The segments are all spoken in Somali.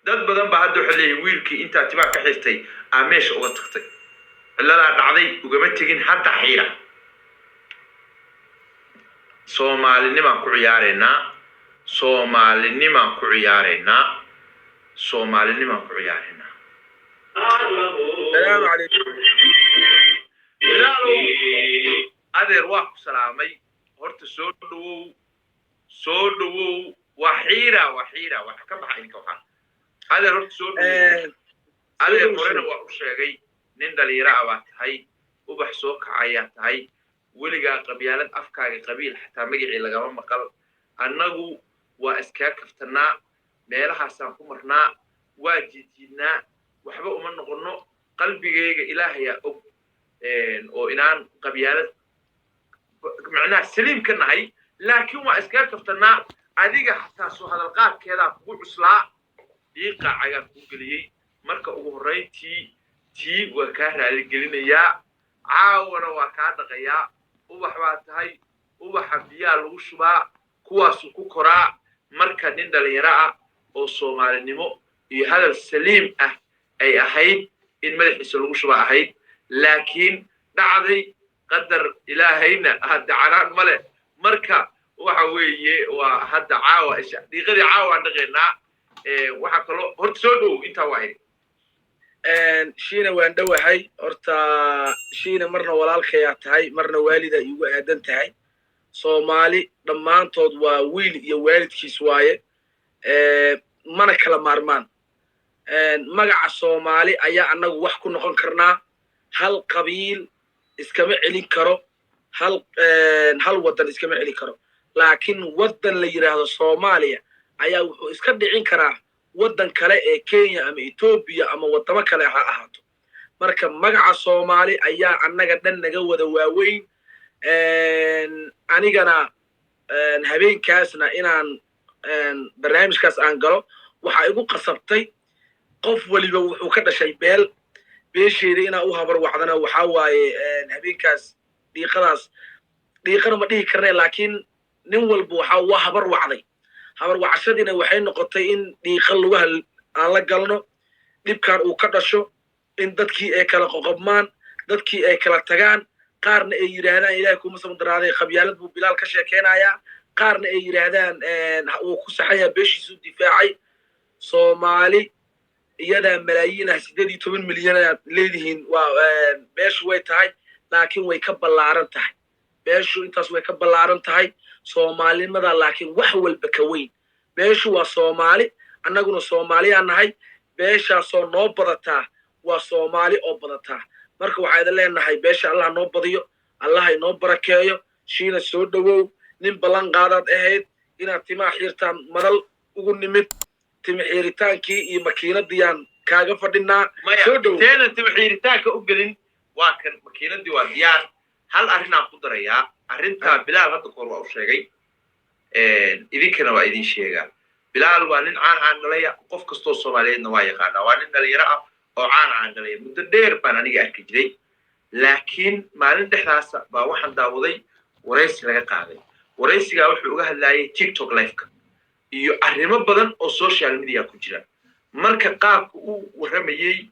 dad badan baa hadda waxay leeyihiin wiilkii intaa tibaa ka xirtay aa meesha uga tagtay ciladaa dhacday ugama tegin hadda xiira soomaalinimaan ku ciyaareynaa soomaalinimaan ku ciyaareynaa soomaalinimaan ku ciyaareynaa السلام عليكم bilaalow adeer waa ku salaamay horta soo dhawow waa xiira wax ka baxa idinka waxaa adeer horta soo dhawow adeer horena waa u sheegay nin dhalinyaro ah baa tahay ubax soo kacayaa tahay weligaa qabyaalad afkaaga qabiil xataa magacii lagama maqal annagu waa iskaa kaftanaa meelahaasaan ku marnaa waa jiidjiidnaa waxba uma noqono qalbigayga ilaahayaa og oo inaan qabyaalad macnaha saliim ka nahay laakiin waa iskaa kaftanaa adiga xataa soo hadalqaadkeedaa kugu cuslaa dhiiqaa cagaan kuu geliyey marka ugu horrayntii tii waa kaa raaligelinayaa caawana waa kaa dhaqayaa ubax baa tahay ubaxa biyaa lagu shubaa kuwaasuu ku koraa marka nin dhalinyaro ah oo soomaalinimo iyo hadal saliim ah ay ahayd in madaxiisa lagu shuba ahayd laakiin dhacday qadar ilaahayna hadda canaan male marka waxa weeye waa hadda caawa dhiiqadii caawa dhaqaynaa waxaa kaloo horta soo dhow intaa waa hiri shiina waan dhowahay horta shiina marna walaalkayaa tahay marna waalida igu aadan tahay soomaali dhammaantood waa wiil iyo waalidkiis waaye mana kala maarmaan magaca soomaali ayaa annagu wax ku noqon karnaa hal qabiil iskama celin karo hal waddan iskama celin karo laakiin waddan la yidhaahdo soomaaliya ayaa wuxuu iska dhicin karaa waddan kale ee kenya ama etoobiya ama waddamo kale ha ahaato marka magaca soomaali ayaa annaga dhan naga wada waaweyn anigana habeenkaasna inaan barnaamijkaas aan galo waxaa igu qasabtay qof waliba wuxuu ka dhashay beesheeda inaa u habar wacdana waxaa waaye habeenkaas dhiiqana ma dhihi karne laakiin nin walba waa habar wacday habar wacashadiina waxay noqotay in dhiiqa lugaha aan la galno dhibkan uu ka dhasho in dadkii ay kala qoqobmaan dadkii ay kala tagaan qaarna ay yidhaahdaan ilaahay kuma samandaraaday qabyaalad buu bilaal ka sheekeynayaa qaarna ay yidhaahdaan wuu ku saxayaa beeshiisuu difaacay soomaali iyadaa malaayiin ah 18 milyan aad leedihiin waa beeshu way tahay laakiin way ka ballaaran tahay beeshu intaas way ka ballaaran tahay soomaalinimada laakiin wax walba ka weyn beeshu waa soomaali annaguna soomaaliyaan nahay beeshaasoo noo badataa waa soomaali oo badataa marka waxaa idin leenahay beesha allah noo badiyo allah inoo barakeeyo shiina soo dhowow nin ballan qaadaad ahayd inaad timaa xiirtaan madal ugu nimid timi xiiritaankii iyo makiinadiyaan kaaga fadhinaa soo dhowow teena timi xiiritaanka u gelin waa kan makiinadii waa diyaar hal arrinaan ku darayaa arrintaa bilaal hadda koor waa u sheegay idinkana waa idin sheegaa bilaal waa nin caan dhalaya qof kastoo soomaaliyeedna waa yaqaanaa waa nin dhalinyaro ah oo caan dhalaya muddo dheer baan aniga arki jiray laakiin maalin dhexdaasa baa waxaan daawaday waraysi laga qaaday waraysigaa wuxuu uga hadlaayay tiktok liveka iyo arrimo badan oo social media ku jira marka qaabka uu warramayey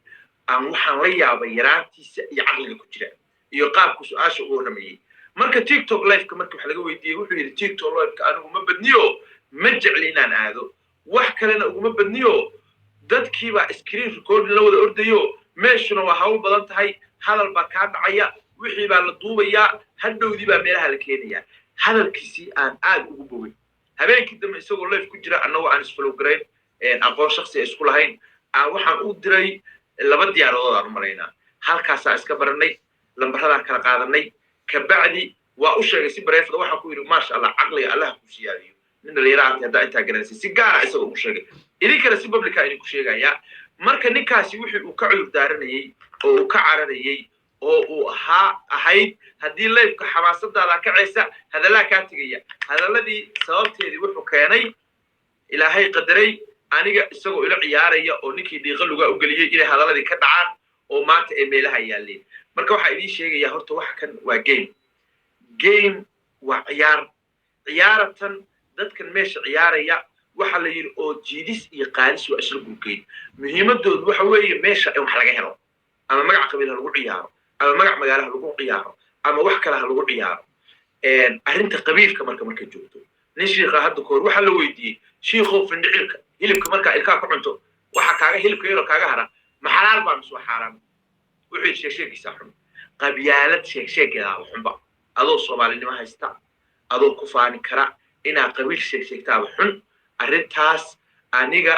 aan waxaan la yaabay yaraantiisa iyo caqliga ku jira iyo qaabku su-aasha ugu warramayey marka tiktok liveka marka wax laga weydiiyey wuxuu yidhi tiktok liveka anigu ma badniyo ma jecli inaan aado wax kalena uguma badniyo dadkiibaa screen recording la wada ordayo meeshuna waa hawl badan tahay hadal baa kaa dhacaya wixii baa la duubayaa hadhowdii baa meelaha la keenayaa hadalkiisii aan aad ugu bogay habeenkii dambe isagoo live ku jira annagoo aan isfollow garayn aqoon shakhsi isku lahayn waxaan u diray 2 diyaaradood aan u maraynaa halkaasaa iska baranay lambaradaan kala qaadanay kabacdi waa u sheegay si bareefada waxaan ku yidhi maasha allah caqliga allaha ku siyaadiyo nin dhalinyaraanti haddaa intaa garanaysa si gaara isagoo ugu sheegay idinkana si publica idinku sheegayaa marka ninkaasi wixii uu ka cudur daaranayey oo uu ka cararayey oo uu ahayd haddii leefka xamaasadaada kacaysa hadallaa kaa tegaya hadalladii sababteedii wuxuu keenay ilaahay qadaray aniga isagoo ila ciyaaraya oo ninkii dhiiqa lugaa u geliyey inay hadalladii ka dhacaan oo maanta ay meelaha yaalleen marka waxaa idiin sheegayaa horta waxa kan waa game waa ciyaaratan dadkan meesha ciyaaraya waxa la yiri oo jiidis iyo qaadis waa isla gurgeyn muhiimadoodu waxa weeye meesha in wax laga helo ama magac qabiil lagu ciyaaro ama magac magaalaha lagu ciyaaro ama wax kale lagu ciyaaro arrinta qabiilka marka joogto nin sheekha hadda koor waxa la weydiiyay sheekho findicilka hilibka marka ilka ku cunto waxa kaaga hilibka yaro kaaga hara ma xalaal baa mise xaraam wuxuu sheegiisa xun qabyaalad sheegayda xunba adoo Soomaalinimo haysta adoo ku faani kara ina qabiil sheegtaa xun arrintaas aniga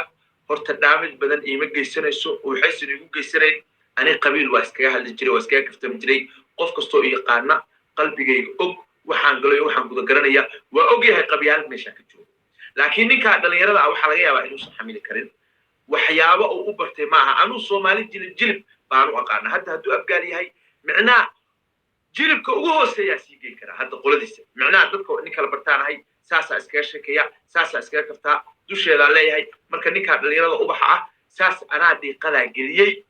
horta damage badan iima geysanayso oo waxay igu geysanay ani qabiil waa iskaga hadli jiray waa iskaga kaftan jiray qof kasto oo yaqaana qalbigayga og waxaan galay waxaan guda garanaya waa og yahay qabyaalad meesha ka jiro laakiin ninka dhalinyarada waxa laga yaabaa inuu xamili karin waxyaabo uu u bartay maaha anu Soomaali jilib baanu aqaan haduu abgaal yahay macnaa jilibka ugu hooseeya siigay kara hadda qoladiisa macnaa dadka ninka la bartaanahay saasa iskaga sheekaya saasa iskaga kaftaa dusheeda leeyahay marka ninka dhalinyarada ubaxa ah saas anaa diiqada geliyay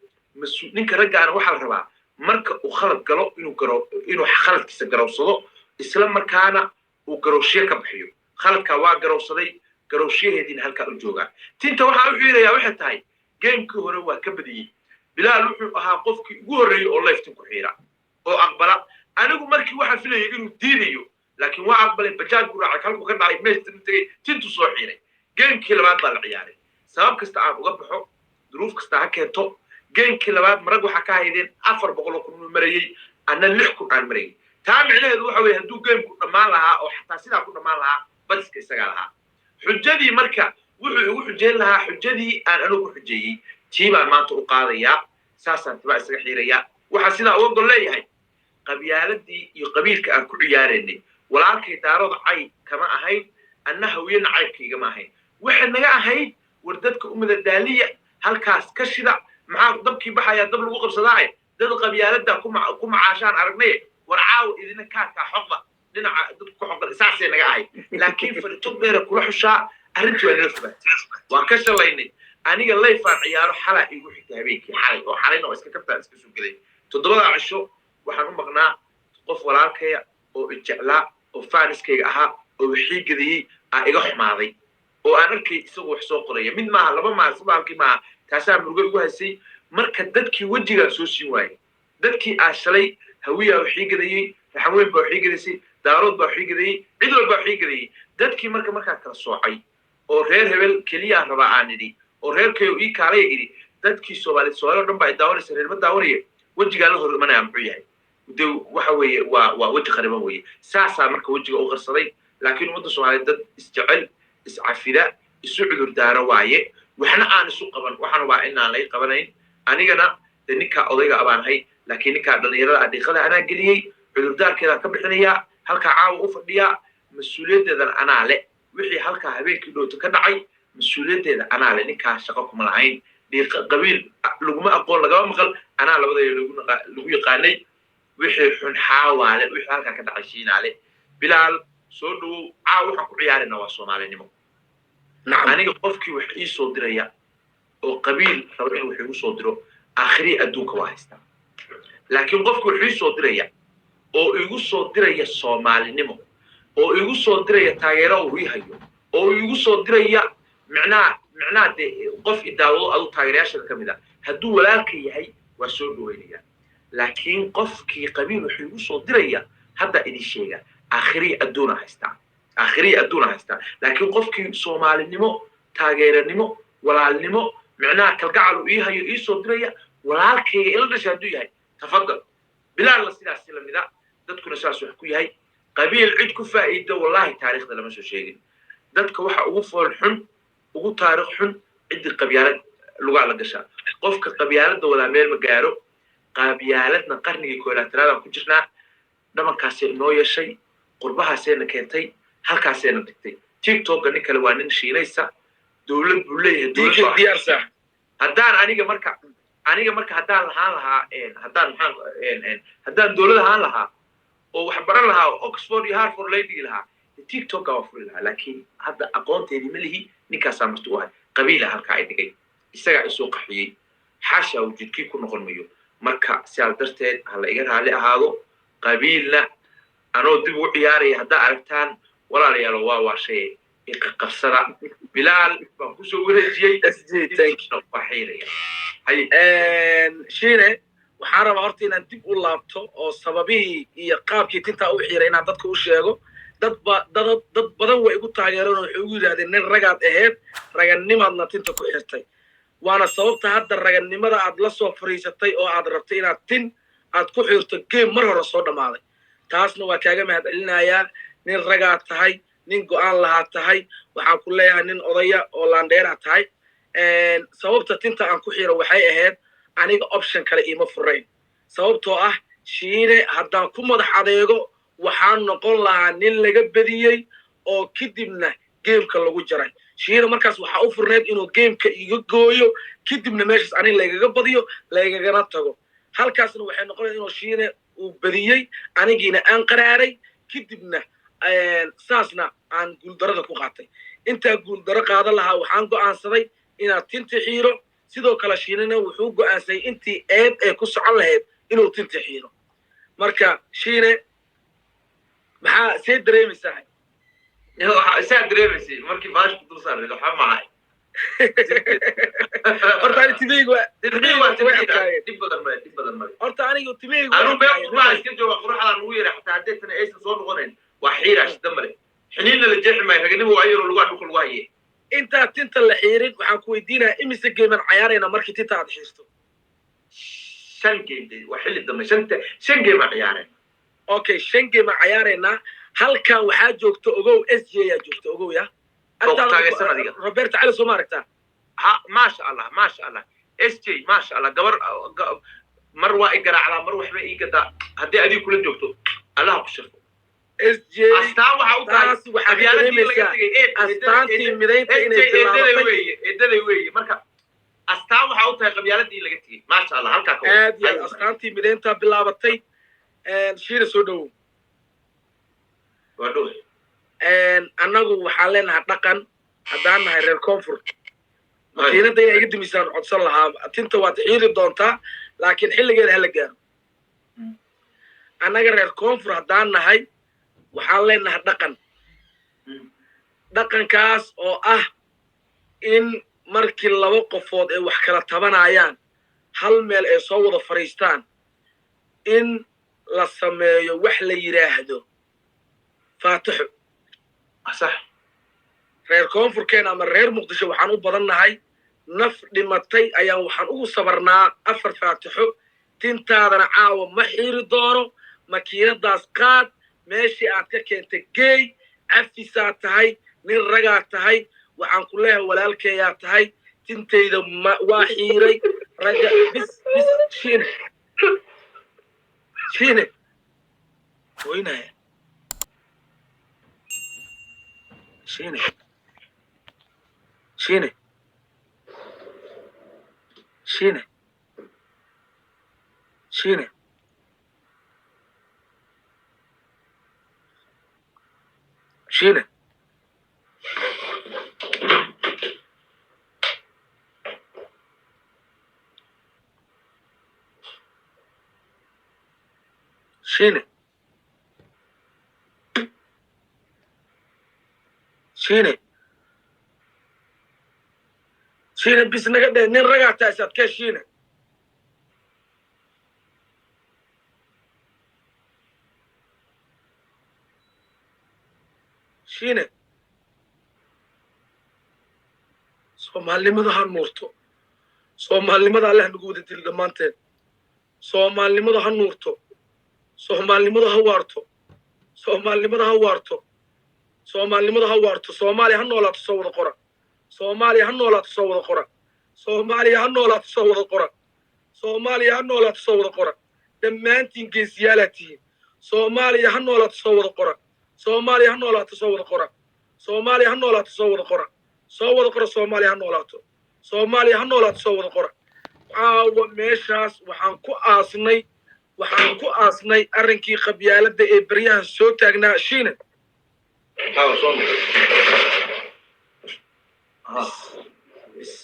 ninka raggaana waxa la rabaa marka uu khalad galo inuu khaladkiisa garowsado isla markaana uu garowshiye ka bixiyo khaladka waa garowsaday garowshiyeedin halka u jooga tinta waxa uu xiirayaa waxa tahay gamekii hore waa ka badiyay bilaal wuxuu ahaa qofkii ugu horeeyay oo liftin ku xiira oo aqbala anigu markii waxa filayay inuu diidayo laakiin waa aqbalay bajaaj guraaca halku ka dhacay meesha tagay tintu soo xiiray gamekii labaad baa la ciyaaray sabab kasta aan uga baxo duruuf kasta ha keento gamekii labaad marag waxa ka haydeen 400 kun marayay ana 6 kun aan marayay taa micnaheedu waxa weeye haduu gameku dhamaan lahaa oo xataa sidaa ku dhamaan lahaa badiska isaga lahaa xujadii marka wuxuu ugu xujeen lahaa xujadii aan anigu xujayay tiibaan maanta u qaadaya saasaan tibaa isaga xiiraya waxa sidaa uga gol leeyahay qabyaaladii iyo qabiilka aan ku ciyaareynay walaalkay daarada cay kama ahayn annaha weyn caybkayga ma ahayn waxa naga ahayd war dadka umada daaliya halkaas ka shida maxaa dabkii baxaya dab lagu qabsadaa dad qabyaalada ku macaashaan aragnay war caaw idina ka xoqba dhinaca dadku ku xoqan saasay naga ahayd laakiin farito dheer kula xushaa arrintu waa nafba waan ka shalaynay aniga layfaan ciyaaro xalaa igu xigta habeenkii xalayna waa iska kabtaa iska soo galay todobada cisho waxaan u maqnaa qof walaalkaya oo jeclaa oo faaniskayga ahaa oo wixii gadiyay iga xumaaday oo aan arkay isagu wax soo qoraya mid maaha laba maaha sabaalkii maaha taasaa murugo ugu haysay marka dadkii wajiga soo siin waayay dadkii shalay hawiya wixii gadiyay raxweyn baa wixii gadisay daarood baa wixii gadiyay cid walba wixii gadiyay dadkii marka kala soocay oo reer hebel kaliya raba aan idhi oo reerkayo ii kaalay idhi dadkii Soomaaliyeed dhan baa daawanaysa reer ma daawanaya wajiga la hormanaya muxuu yahay waxa weeye waa waji qariban weeye saasa marka wajiga u qarsaday laakiin umada Soomaaliyeed dad isjecel iscafida isu cudur daaro waaye waxna aan isu qaban waxana waa inaan la qabanayn anigana ninka odayga abaanahay laakiin ninka dhalinyarada adiiqada ana galiyay cudur daarkeeda ka bixinaya halka caaw u fadhiya mas'uuliyadeedan ana le wixii halka habeenkii dhooto ka dhacay mas'uuliyadeeda ana le ninka shaqo kuma lahayn diiq qabiil laguma aqoon laga maqal ana labada lagu yaqaanay wixii xun xawaale wixii halka ka dhacay shiinaale bilaal soo dhow caaw waxa ku ciyaarina waa Soomaalinimo aniga qofkii wax ii soo diraya oo qabiil rabo in wax uu soo diro aakhiri adduunka waa haysta laakiin qofkii wax ii soo diraya oo igu soo diraya Soomaalinimo oo igu soo diraya taageero uu yahayo oo igu soo diraya macnaa de qof idaawado adu taageerayaasha kamida haduu walaalka yahay waa soo dhaweynaya laakiin qofkii qabiil wuxuu igu soo diraya hadda idin sheega aakhiri adduuna haysta laakiin qofkii Soomaalinimo taageeranimo walaalnimo macnaa kalgacal uu yahayo ii soo diraya walaalkayga ila dhashay haduu yahay tafadal bilaal sidaas lamida dadkuna saas wax ku yahay qabiil cid ku faa'iido wallahi taariikhda lama soo sheegin dadka waxa ugu fool xun ugu taariikh xun cid qabyaalad lugaa la gashaa qofka qabyaalada wada meel ma gaaro qabyaaladna qarnigii koolaatiraada ku jirnaa dhamankaasay inoo yeeshay qurbahaasayna keentay halkaasayna dhigtay tiktok nin kale waa nin shiinaysa dawlad buu leeyahay dawlad diyaarsa haddaan aniga marka haddaan lahaan lahaa haddaan dawlad ahaan lahaa oo wax baran lahaa Oxford iyo Harvard lady lahaa TikTok waa furi lahaa laakiin hadda aqoonteedii ma lihi ninkaasaa marti u ahay qabiila halka ay dhigay isagaa isoo qaxiyey xaasha wujidkii ku noqon mayo marka sidaas darteed hala iga raali ahaado qabiilna anoo dib u ciyaaraya haddaa aragtaan walaalayaal waa shay qabsada bilaal baan kusoo wareejiyey waxaynaya shiine waxaan rabaa horta inaan dib u laabto oo sababihii iyo qaabkii tintaa u xiiray inaan dadka u sheego dad badan way igu taageereen oo waxay ugu yidhahdeen nin ragaad ahayd raganimaadna tinta ku xirtay waana sababta hadda raganimada aad la soo fariisatay oo aad rabtay inaad tin aad ku xirto geem mar hore soo dhammaaday taasna waa kaaga mahad celinayaa nin ragaad tahay nin go'aan lahaa tahay waxaan ku leeyahay nin odaya oo laandheera tahay sababta tinta aan ku xiro waxay ahayd aniga option kale iima furayn sababtoo ah shiine haddaan ku madax adeego waxaan noqon lahaa nin laga bediyey oo kadibna geemka lagu jaray shiine markaas waxaa u furneed inuu geemka iga gooyo kadibna meeshaas aniga lagaga badiyo lagagana tago halkaasna waxay noqonaysa inuu shiine uu bediyey anigiina aan qaraaray kadibna saasna aan guuldarada ku qaatay intaa guuldaro qaadan lahaa waxaan go'aansaday inaad tinti xiiro sidoo kale shiinena wuxuu go'aansaday intii eeb ee ku socon lahayd inuu tinti xiiro marka shiine maxaa see dareemaysaa saa dareemaysay markii baashku dul saaray waxaa mahay horta ani timeygu dib badan male horta anigu timeygu anu baa iska jooga quruxdaan ugu yeeray xataa haddeetan aysan soo noqonayn waa xiiraa shida male xiniinna la jeexi maayo raganimo waa yaroo lugaa dhulka lagu haye intaa tinta la xiirin waxaan ku weydiinayaa imise geeman cayaarayna markii tinta aad xiirto 5 game waa xilli dambe 5 game ciyaareen okay 5 game ciyaaraynaa halkan waxaa joogto ogow SJ yaa joogto ogow ya Roberto Cali soo maaragtaa ha maasha Allah SJ maasha Allah gabar mar waa igaraacdaa mar waxba ii gadaa haddii adiga kula joogto Allah ku shirto SJ astaan waxa u tahay qabyaaladii laga tagay astaantii midaynta inay bilaabatay eedaday weeye marka astaan waxa u tahay qabyaaladii laga tagay maasha Allah halka ka aad iyo astaantii midaynta bilaabatay shiina soo dhawow waa dhow annagu waxaan leenahay dhaqan haddaan nahay reer koonfur makiinada inay iga dimisaan codsan lahaa tinta waad xiiri doontaa laakiin xilligeeda hala gaaro annaga reer koonfur haddaan nahay waxaan leenahay dhaqankaas oo ah in markii laba qofood ay wax kala tabanayaan hal meel ay soo wada fadhiistaan in la sameeyo wax la yidhaahdo faatixo صح reer koonfurkeena ama reer muqdisho waxaan u badannahay naf dhimatay ayaan waxaan ugu sabarnaa 4 faatixo tintaadana caawa ma xiiri doono makiinadaas qaad meeshii aad ka keentay geey cafisaa tahay nin ragaa tahay waxaan ku leeyahay walaalkeeyaa tahay tintayda waa xiiray raga bis shiine oynaya Shine. Shine. Shiine bis naga dheh nin ragaa tahay saad ka shiine soomaalinimada ha nuurto soomaalinimada allah nagu wada dil dhammaanteen soomaalinimada ha nuurto soomaalinimada ha waarto soomaalinimada ha waarto soomaalinimada ha waarto soomaaliya ha noolaato soo wada qora soomaaliya ha noolaato soo wada qora soomaaliya ha noolaato soo wada qora soomaaliya ha noolaato soo wada qora dhammaantiin geesiyaalaad tihiin soomaaliya ha noolaato soo wada qora soomaaliya ha noolaato soo wada qora soomaaliya ha noolaato soo wada qora soo wada qora soomaaliya ha noolaato soomaaliya ha noolaato soo wada qora caawa meeshaas waxaan ku aasnay arrinkii qabyaaladda ee beryahan soo taagnaa shiine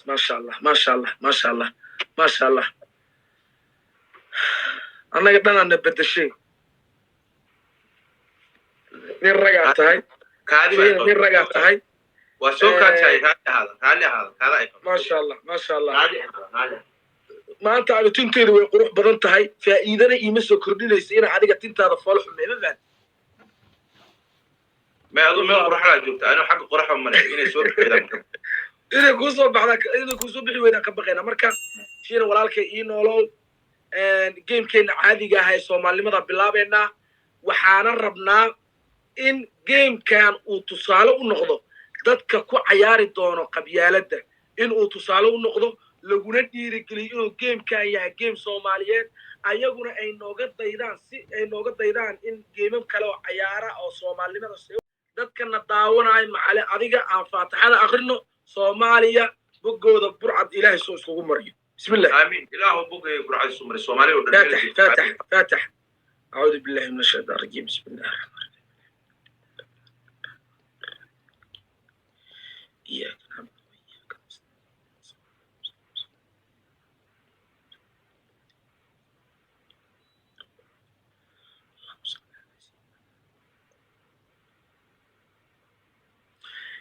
ما شاء الله ما شاء الله ما شاء الله ما شاء الله أنا قدنا نبدأ الشيء من رجعت هاي من رجعت هاي وسوكا شاي هذا أي ما شاء الله ما شاء الله هذا maanta aanu tinteedu way qurux badan tahay faa'iidana iima soo kordhinaysa in adiga tintaada fool xumeema faan ما أظن ما أروح على جوبت أنا حق قرحة من إني سوق كذا inay kuu soo baxda inay kuu soo bixi weydaan ka baqayna marka shiina walaalkay ii noolow gamekeena caadiga ah ee soomaalinimada bilaabeynaa waxaana rabnaa in gamekan uu tusaale u noqdo dadka ku cayaari doono qabyaaladda in uu tusaale u noqdo laguna dhiirigeliyo inuu gamekan yahay game soomaaliyeed ayaguna ay nooga daydaan in geemam kale oo cayaara oo soomaalinimada dadkana daawanayo macale adiga aan faataxada akrino soomaaliya bogooda burcad ilaahay soo iskugu mariyo bismillah آمين إله بوجه برعاية سمر الصومالي فاتح أعوذ بالله من الشيطان الرجيم بسم الله الرحمن الرحيم إياك نعبد وإياك نستعين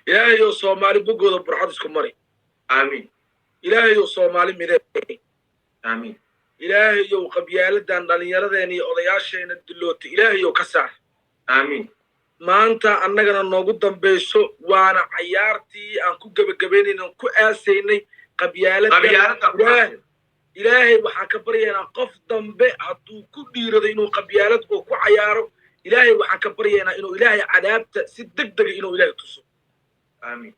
إلهي صومالي بقول برعاد اسكمري آمين إلهي صومالي مدى آمين إلهي قبيالدان دلنيردين iyo odayaashayna dilootay Ilaahay ka saar آمين maanta annagana noogu dambayso waana cayaartii aan ku gabagabeynayna ku aasaynay qabyaalada Ilaahay waxa ka baryaynaa qof dambe hadduu ku dhiirado inuu qabyaalad oo ku cayaaro Ilaahay waxa ka baryaynaa inuu Ilaahay cadaabta si degdeg inuu Ilaahay tuso آمين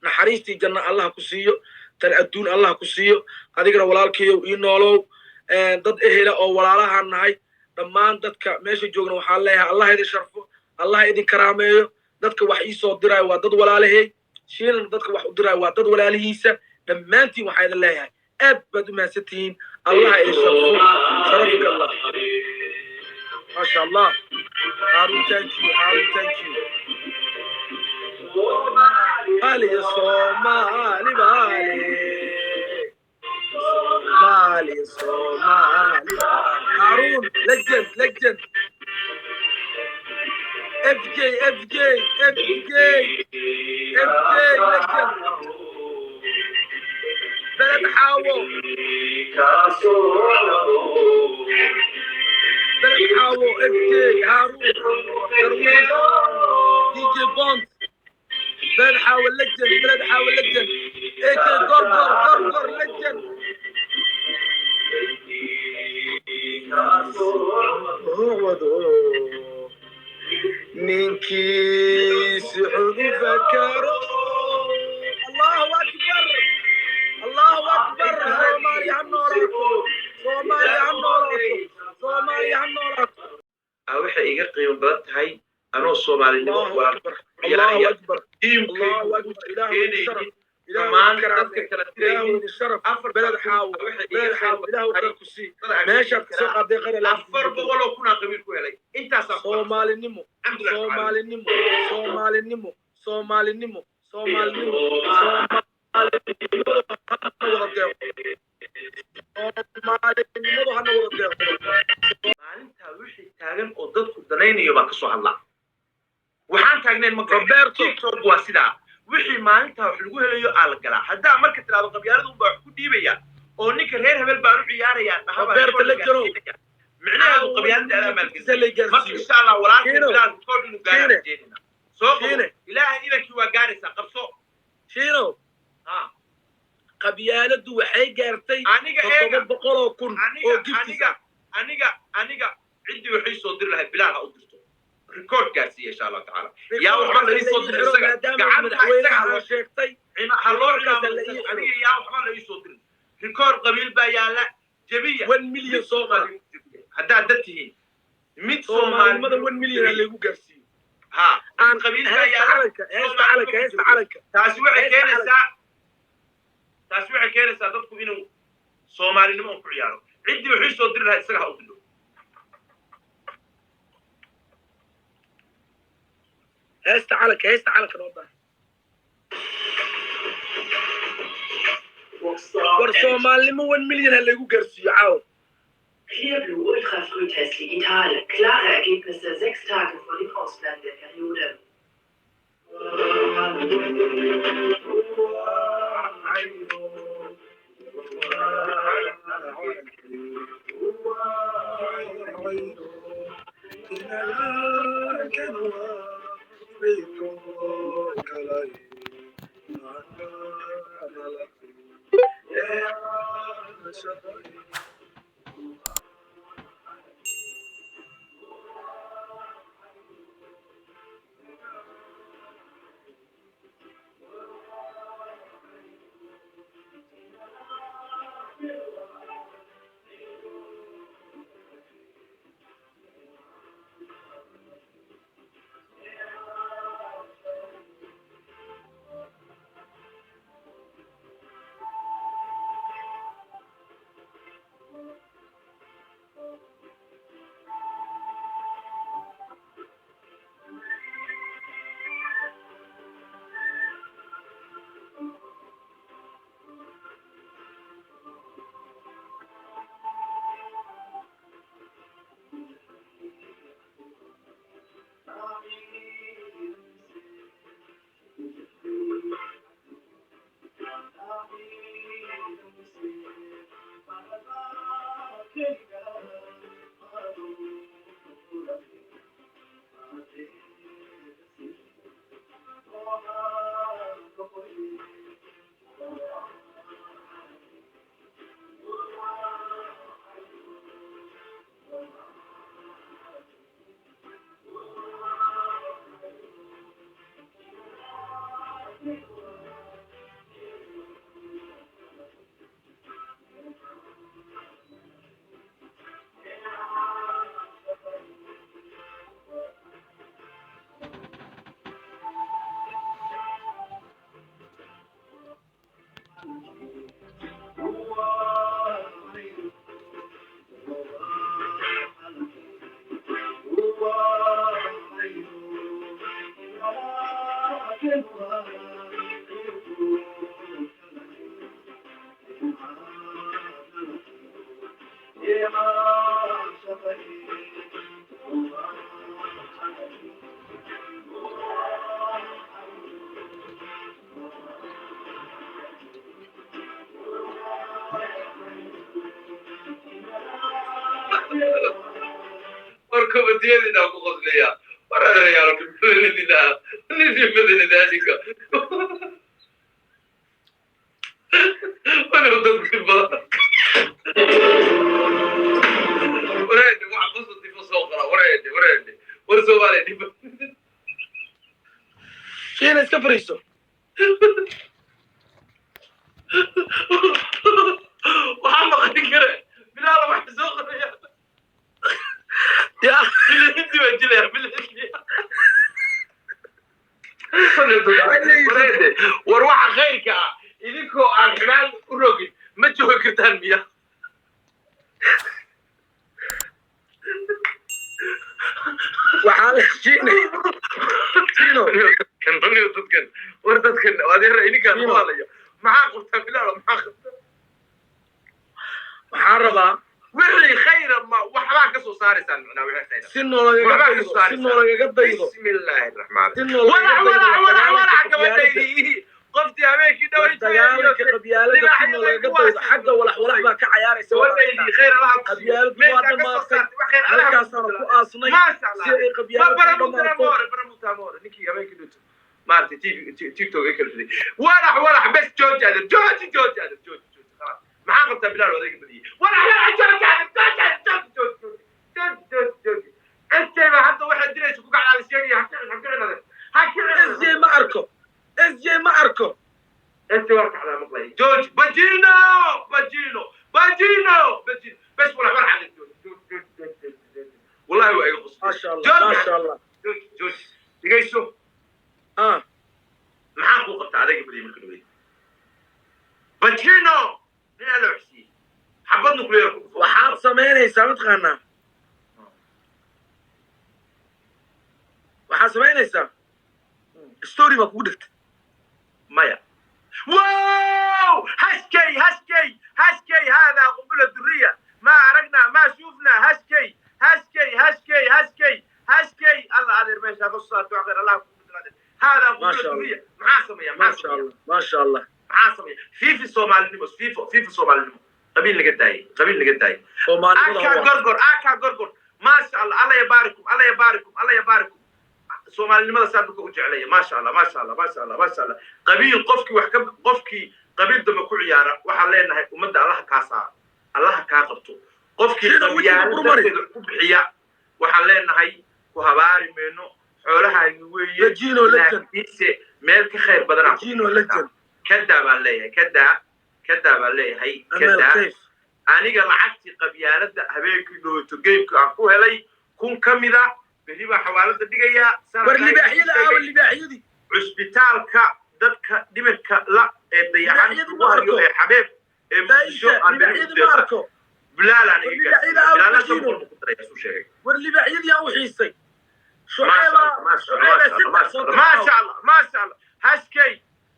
naxariistii janna Allah ku siiyo tan adduun Allah ku siiyo adigana walaalkayow ii noolow dad ehela oo walaalahan nahay dhammaan dadka meesha joogna waxaan leeyahay Allah idin sharfo Allah idin karaameeyo dadka wax ii soo diray waa dad walaalahay shiilan dadka wax u diray waa dad walaalihiisa dhammaantiin waxaa idin leeyahay aad baad u mahadsantihiin Allah idin sharfo sharafka Allah ما شاء الله هارون thank you بالي صومالي هارون legend legend FJ legend بلد حاوو FJ هارون درويش DJ بوند بلد حاول legend AK قرقر legend نينكي سحب فكروا الله أكبر صومالي هالنوراتو أوحى إيجا قيم بدت هاي أنا الصومالي الله أكبر الله أكبر كمان إلهي الشرف بلد حاول إلهي كرسي ماشي سوق عبد الغني أفر بقولوا كنا قبيل كويلي أنت صح صومالي نمو maalinta wixii taagan oo dadku danaynayo baa ka soo hadlaa waxaan taagnayn ma TikTok waa sidaa wixii maalinta wax lagu helayo aa la galaa haddaa marka tiraado qabyaaladu baa wax ku dhiibaya oo ninka reer hebel baan u ciyaaraya beerta la jaro micnaheedu qabyaalada adaa maalgelisa marka insha allah walaalkii bilaal kood inuu gaara jeedina soo qabo ilaahay idankii waa gaaraysaa qabso shiino qabyaaladu waxay gaartay 700 kun oo giftiga aniga cidii waxay soo dir lahayd bilaal ha u dirto record gaarsiiya insha Allah taala yaa waxa la soo dir isaga gacanta loo sheegtay ha loo aniga yaa waxa la soo dir record qabiil baa yaala jabiya 1 milyan Soomaali hadda dadtihiin mid Soomaalimada 1 milyan lagu gaarsiiyo aan qabiil baa yaala calanka taasi waxay keenaysaa dadku inuu Soomaalinimo ku ciyaaro cidii waxay soo dir lahayd isaga ha u dilo هيست على كنوضة ورسومالي مو 1 مليون اللي يقول قرسي عاو Clearblue Ultrafrühtest Digital. Klare Ergebnisse 6 Tage vor dem Ausbleiben der Periode. وركبتين إذا أخذ ليا ورا يا رب فلان إذا نجيب مثل ذلك وأنا ضد البار وريني واحد بسط في فصوقرة وريني ورسوا علي شيء اسكفريسو وحمق كره بلا واحد سوق يا بالهندي وجلها بالهندي وروح خيرك إذنكو أرحمال وروقي ما تجوه كرتان مياه وحال شيني كان ضمني وتتكن وردتكن وهذه الرأيني كان مالي معاه قلت بلال معاه محاربة وحي خير ما وحبا كسو صاري سنعنا وحي خير سنو لغا بيضو بسم الله الرحمن سنو ولا قبل قفتي أميكي دوي dagaalanka qabyaalada sino laga daydo xagga walax baa ka cayaaraysa والله خير الله qabyaaladu waa dhamaatay halkaasaan ku aasnay si ay qabyaaladu برموتامور نيكي أميكي دوتو مارتي تيك توك يكل فدي ولا بس جوج خلاص معاه قبل بلال وذيك بدي ولا جوج انت ما حتى واحد دريس وقع على الشيء حكي SJ ما أركو انت ورك على مقلي جوج باجينو بس ولا على جوج والله هو يقص ما شاء الله جوج دقيسو معاك وقت عليك بدي مكنوي باجينو من على حسين حبضنا كلير waxaad samaynaysaa mataqaanaa waxaad samaynaysaa story baa kugu dhigtay مايا واو هسكي هذا قنبلة ذرية ما عرقنا ما شوفنا هسكي الله هذا المشي قصة تعبر الله هذا ما قبول شاء الله. الدنيا معاصم يا ما معاصم شاء الله ما شاء الله معاصم في الصومال نمس في الصومال نمس قبيل لقداي قبيل لقداي soomaalinimada أكا waa غرغر أكا غرغر ما شاء الله الله يباركم الله يباركم الله يباركم صومال لماذا سابقك وجعلي ما شاء الله ما شاء الله ما شاء الله ما شاء الله قبيل قفكي وحكم قفكي قبيل دم كعيارة وحلينا هاي ومد الله كاسا الله كاقبته قفكي شنو وجهك قبيل برمري؟ كبحيا وحلينا هاي وهباري منه حولها يوي لجينو لجن مeel ka khayr badan aan لجينو لجن kada baan leeyahay kada baan leeyahay أمال kada كيف aniga lacagtii qabyaalada habeenkii dhooto geemka aan ku helay kun ka mida beri baa xawaalada dhigaya war libaaxyada aawa libaaxyadii cusbitaalka dadka dhimirka la ee dayacan Libaaxyadii ugu hayo ma ee xabeeb ee muqdisho daayisha aan libaaxyadii ma arko bilaal aan War iga libaaxyada aawa bilaal Lajino. soo ku daray soo sheegay war libaaxyadii aan u xiisay ما شاء الله shucayba ما شاء الله ما شاء الله ما شاء الله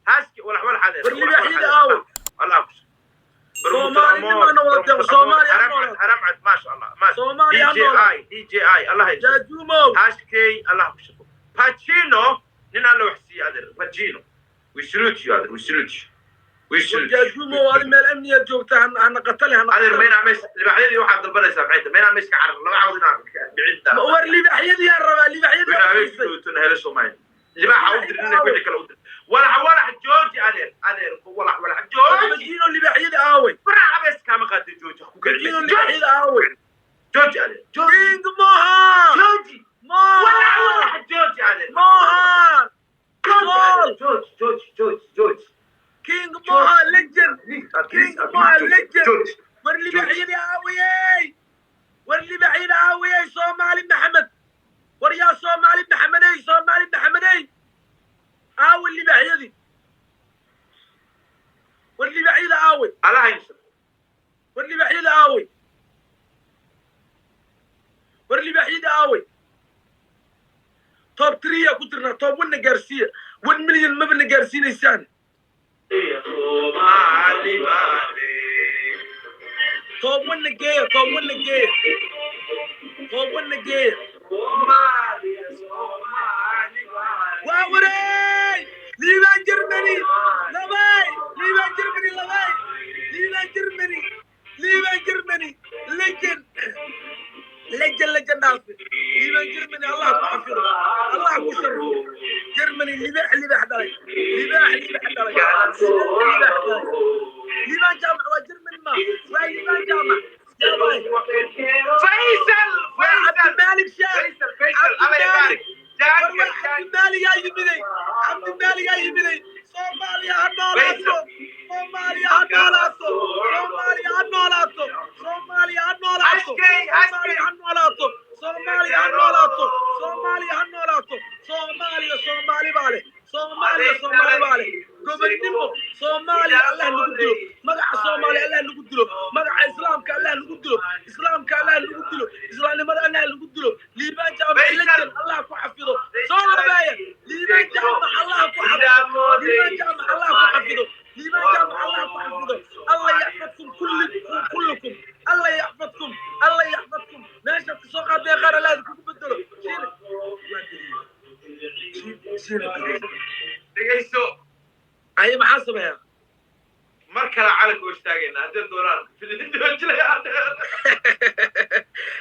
هاسكي ولا حدا واللباحيد aawa الله Soomaali nima wada deeq Soomaali حرام ما شاء الله ما Soomaali دي جي اي الله يجزاك jaajuumow هاسكي الله يشكر باتشينو نينا لو حسي هذا باتشينو we salute you هذا we salute you we salute you jaajuumow adi meel amniya joogta hana qatale hana هذا ما ينعمش اللي واحد ضربنا سامحيته ما ينعمش كعرض لا عاودنا بعيد war libaaxyadii aan rabaa libaaxyadii aan u xiisay هلا سومالي اللي ما حاول انك وحي كلا ولا جوجي عليه ولا جوجي Lajino libaaxyadii aaway برا بس كما قد جوجي Lajino libaaxyadii aaway جوجي عليه جوجي king moha جوجي moha ولا جوجي عليه moha جوجي king moha legend king moha legend war libaaxyadii aawayey war libaaxyadii aawayey Soomaali Maxamed war yaa Soomaali Maxamedey aaway libaaxyadii war libaaxyada aaway الله ينصر war libaaxyada aaway war libaaxyada aaway top 3 ku jirna top 1 na gaarsiiya 1 milyan maba na gaarsiinaysaan مالي مالي top 1 na geeya top 1 na geeya top 1 na geeya مالي waa wareey liibaan Germany labay liibaan Germany labay liibaan Germany legend daas liibaan Germany Allah ku xafido Allah ku sharro Germany libaax dhalay liibaan jaamac waa Germany ma waa liibaan jaamac فيصل عبد المالك شاه فيصل الله يبارك عبد المالك يا يمدي Soomaaliya ha noolaato Soomaali baale gobonnimo Soomaaliya Allah lagu dilo magaca Soomaaliya Allah lagu dilo magaca islaamka Allah lagu dilo islaamnimada Allah lagu dilo liibaan jaamac legend Allah ku xafido soo rabaaya liibaan jaamac Allah ku xafido الله يحفظكم كلكم الله يحفظكم ماشي تسوق هذا غير لا تكون بدلوا دقيسو اي محاسبه يا مركل على واشتاقنا هذا الدولار في الهند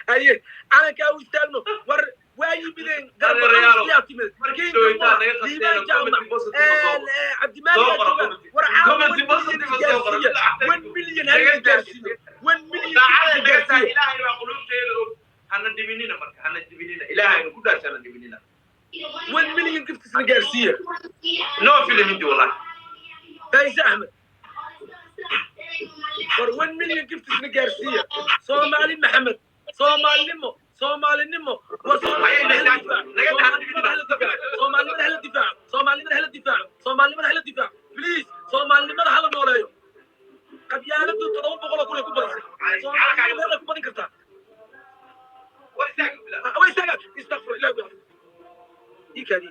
اي انا كاو استنوا واي بدين قرب الريال مركين عبد المالك ورعاوي 1 مليون هل جارسيه 1 مليون إلهي ما قلوبتي هنا دبنينا مركا هنا دبنينا إلهي نقول داش هنا دبنينا 1 مليون كيف تسمى جارسيه نو في الهند والله فايز احمد 1 مليون كيف تسمى جارسيه صومالي محمد صومالي نمو صومالي من أهل الدفاع بليز صومالي من أهل النولايو قد يالدو تضوب بقولا كله كبرسي صومالي من أهل كبرين كرتا استغفر الله إيكا